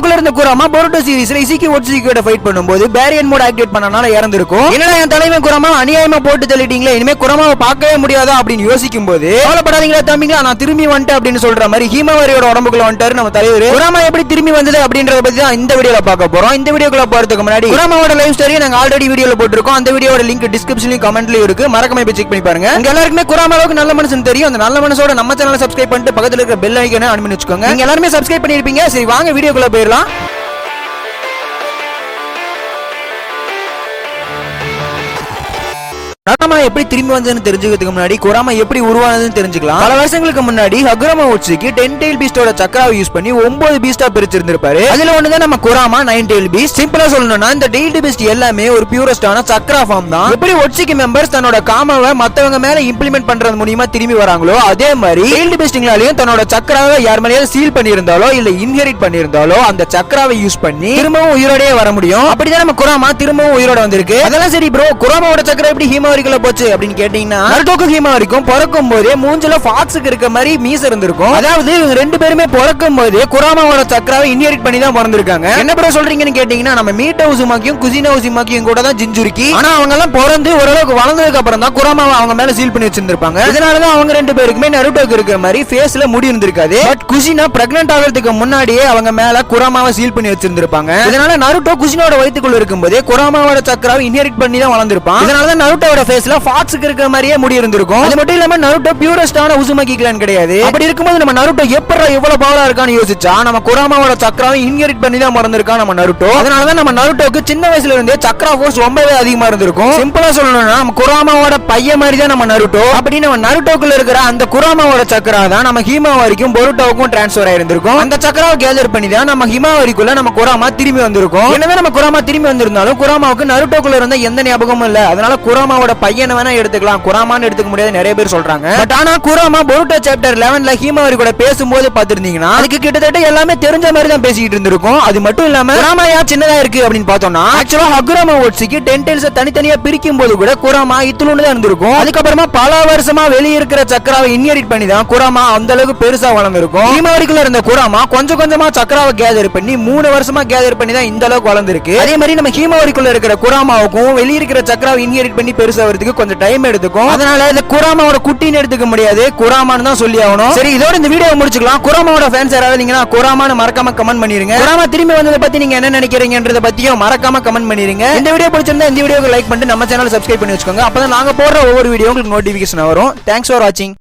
நருட்டோக்குள்ள இருந்த Kurama போருட்டோ சீரிஸ்ல இசிகி ஒட்சுகியோட fight பண்ணும்போது baryon mode activate பண்ணனால இறந்திருக்கும். என்னடா என் தலைமை குராமா அநியாயமா போட்டு தள்ளிட்டீங்களே, இனிமே குராமாவை பார்க்கவே முடியாதா அப்படின்னு யோசிக்கும் போது கவலைப்படாதீங்களா தம்பிங்களா, நான் திரும்பி வந்துட்டேன் அப்படின்னு சொல்ற மாதிரி ஹீமாவாரியோட உடம்புக்குள்ள வந்துட்டாரு நம்ம தலைவர். குராமா எப்படி திரும்பி வந்தது அப்படின்றத பத்தி தான் இந்த வீடியோல பார்க்க போறோம். இந்த வீடியோக்குள்ள போறதுக்கு முன்னாடி குராமாவோட லைவ் ஸ்டோரியை நாங்க ஆல்ரெடி வீடியோல போட்டுருக்கோம். அந்த வீடியோட லிங்க் டிஸ்கிரிப்ஷன்லயும் கமெண்ட்லயும் இருக்கு, மறக்காம போய் செக் பண்ணி பாருங்க. உங்க எல்லாருக்குமே குராமாவுக்கு நல்ல மனுஷன் தெரியும். அந்த நல்ல மனசோட நம்ம சேனலை சப்ஸ்கிரைப் பண்ணிட்டு பக்கத்துல இருக்கிற பெல் ஐகானை ஆன் பண்ணி வச்சுக்கோங்க. நீங்க எல்லாருமே சப்ஸ்கிரைப் பண்ணிருப்பீங்க. சரி வாங்க வீடியோக்குள்ள போயிடலாம். குராமா எப்படி திரும்பி வந்ததுன்னு தெரிஞ்சுக்கிறதுக்கு முன்னாடி குராமா எப்படி உருவானதுன்னு தெரிஞ்சுக்கலாம். பல வருஷங்களுக்கு முன்னாடி ஹகுராமா உட்சுகி 10 tail பீஸ்டோட சக்கராவை யூஸ் பண்ணி 9 பீஸ்டா பிரிச்சிருந்திருப்பாரு. அதுல ஒண்ணுதான் நம்ம குராமா 9 tail பீஸ்ட். சிம்பிளா சொல்லணும்னா இந்த tail பீஸ்ட் எல்லாமே ஒரு பியூரஸ்டான சக்கரா ஃபார்ம் தான். எப்படி உட்சுகி மெம்பர்ஸ் தன்னோட காமாவை மத்தவங்க மேல இம்ப்ளிமெண்ட் பண்றது மூலமா திரும்பி வராங்களோ, அதே மாதிரி tail பீஸ்ட்ங்களாலையும் தன்னோட சக்கராவை யார் மேலேயாவது சீல் பண்ணியிருந்தாலோ இல்ல இன்ஹெரிட் பண்ணியிருந்தாலோ அந்த சக்கராவை யூஸ் பண்ணி திரும்பவும் உயிரோடே வர முடியும். அப்படிதான் நம்ம குராமா திரும்பவும் உயிரோட வந்திருக்கு. அதெல்லாம் சரி ப்ரோ, குராமாவோட சக்கரம் எப்படி ஹீமாவரிக்குள்ள போச்சு அப்படின்னு கேட்டீங்கன்னா, நருட்டோக்கு ஹீமாவரிக்கும் பிறக்கும் போதே மூஞ்சில ஃபாக்ஸுக்கு இருக்க மாதிரி மீச இருந்திருக்கும். அதாவது இவங்க ரெண்டு பேருமே பிறக்கும் போதே குராமாவோட சக்கராவை இன்ஹெரிட் பண்ணி தான் பிறந்திருக்காங்க. என்ன ப்ரோ சொல்றீங்கன்னு கேட்டீங்கன்னா, நம்ம மீட்டா உசுமாக்கியும் குசினா உசுமாக்கியும் கூட தான் ஜிஞ்சுரிக்கி. ஆனா அவங்க எல்லாம் பிறந்து ஓரளவுக்கு வளர்ந்ததுக்கு அப்புறம் தான் குராமாவை அவங்க மேல சீல் பண்ணி வச்சிருந்திருப்பாங்க. இதனாலதான் அவங்க ரெண்டு பேருக்குமே நருட்டோக்கு இருக்கிற மாதிரி ஃபேஸ்ல முடி இருந்திருக்காது. பட் குசினா பிரெக்னன்ட் ஆகிறதுக்கு முன்னாடியே அவங்க மேல குராமாவை சீல் பண்ணி வச்சிருந்திருப்பாங்க. இதனால நருட்டோ குசினோட வயித்துக்குள்ள இருக்கும்போதே குராமாவோட சக்கராவை இன்ஹெரிட் பண்ணி தான் வளர்ந்திருப்பான். இதனாலதான் நருட்டோட ஃபேஸ்ல ஃபாக்ஸுக்கு இருக்கிற மாதிரியே முடி இருந்திருக்கும். அது மட்டும் இல்லாம நருட்டோ பியூரஸ்டான உசுமாக்கி கிளான் கிடையாது. அப்படி இருக்கும்போது நம்ம நருட்டோ எப்பறா இவ்வளவு பவரா இருக்கான்னு யோசிச்சா, நம்ம குராமாவோட சக்கராவை இன்ஹெரிட் பண்ணி தான் மறந்திருக்கான் நம்ம நருட்டோ. அதனாலதான் நம்ம நருட்டோக்கு சின்ன வயசுல இருந்தே சக்கரா ஃபோர்ஸ் ரொம்பவே அதிகமா இருந்திருக்கும். சிம்பிளா சொல்லணும்னா நம்ம குராமாவோட பையன் மாதிரி தான் நம்ம நருட்டோ. அப்படி நம்ம நருட்டோக்குள்ள இருக்கிற அந்த குராமாவோட சக்கரா தான் நம்ம ஹீமாவாரிக்கும் பொருட்டோவுக்கும் டிரான்ஸ்ஃபர் ஆயிருந்திருக்கும். அந்த சக்கராவை கேதர் பண்ணி தான் நம்ம ஹீமாவாரிக்குள்ள நம்ம குராமா திரும்பி வந்திருக்கும். என்னதான் நம்ம குராமா திரும்பி வந்திருந்தாலும் குராமாவுக்கு நருட்டோக்குள்ள இருந்த எந்த ஞாபகமும் இல்ல. அதனால குராமாவோட பையனை வேணா எடுத்துக்கலாம், குராமான்னு எடுத்துக்க முடியாது நிறைய பேர் சொல்றாங்க. பட் ஆனா குராமா பொருட்டோ சாப்டர் 11ல ஹீமாவரி கூட பேசும்போது பாத்துருந்தீங்கன்னா அதுக்கு கிட்டத்தட்ட எல்லாமே தெரிஞ்ச மாதிரி தான் பேசிட்டு இருந்திருக்கும். அது மட்டும் இல்லாம குராமா யா சின்னதா இருக்கு அப்படின்னு பார்த்தோம்னா, ஆக்சுவலா ஹகுராமா உட்சுகி 10 tails தனித்தனியா பிரிக்கும் போது கூட குராமா இத்துளுண்டு தான் இருந்திருக்கும். அதுக்கப்புறமா பல வருஷமா வெளியே இருக்கிற சக்கராவை இன்ஹெரிட் பண்ணி தான் குராமா அந்த அளவுக்கு பெருசா வளர்ந்திருக்கும். ஹீமாவரிக்குள்ள இருந்த குராமா கொஞ்சம் கொஞ்சமா சக்கராவை கேதர் பண்ணி 3 வருஷமா கேதர் பண்ணி தான் இந்த அளவுக்கு வளர்ந்திருக்கு. அதே மாதிரி நம்ம ஹீமாவரிக்குள்ள இருக்கிற குராமாவுக்கும் வெளியே இருக்கிற சக்கராவை இன்ஹெரிட் பண்ணி பெருசா வரதுக்கு கொஞ்சம் டைம் எடுத்துக்கும். அதனால இந்த குராமாவோட குட்டின்னு எடுத்துக்க முடியாது, குராமான்னு தான் சொல்லி ஆகணும். சரி, இதோட இந்த வீடியோ முடிச்சுக்கலாம். குராமாவோட ஃபேன்ஸ் யாராவது இருந்தீங்கன்னா குராமான்னு மறக்காம கமெண்ட் பண்ணிருங்க. குராமா திரும்பி வந்ததை பத்தி நீங்க என்ன நினைக்கிறீங்கன்றத பத்தியும் மறக்காம கமெண்ட் பண்ணிருங்க. இந்த வீடியோ பிடிச்சிருந்தா இந்த வீடியோக்கு லைக் பண்ணிட்டு நம்ம சேனலை சப்ஸ்கிரைப் பண்ணி வச்சுக்கோங்க. அப்பதான் நாங்க போடுற ஒவ்வொரு வீடியோ உங்களுக்கு நோட்டிபிகேஷன் வரும். தேங்க்ஸ் ஃபார் வாட்சிங்.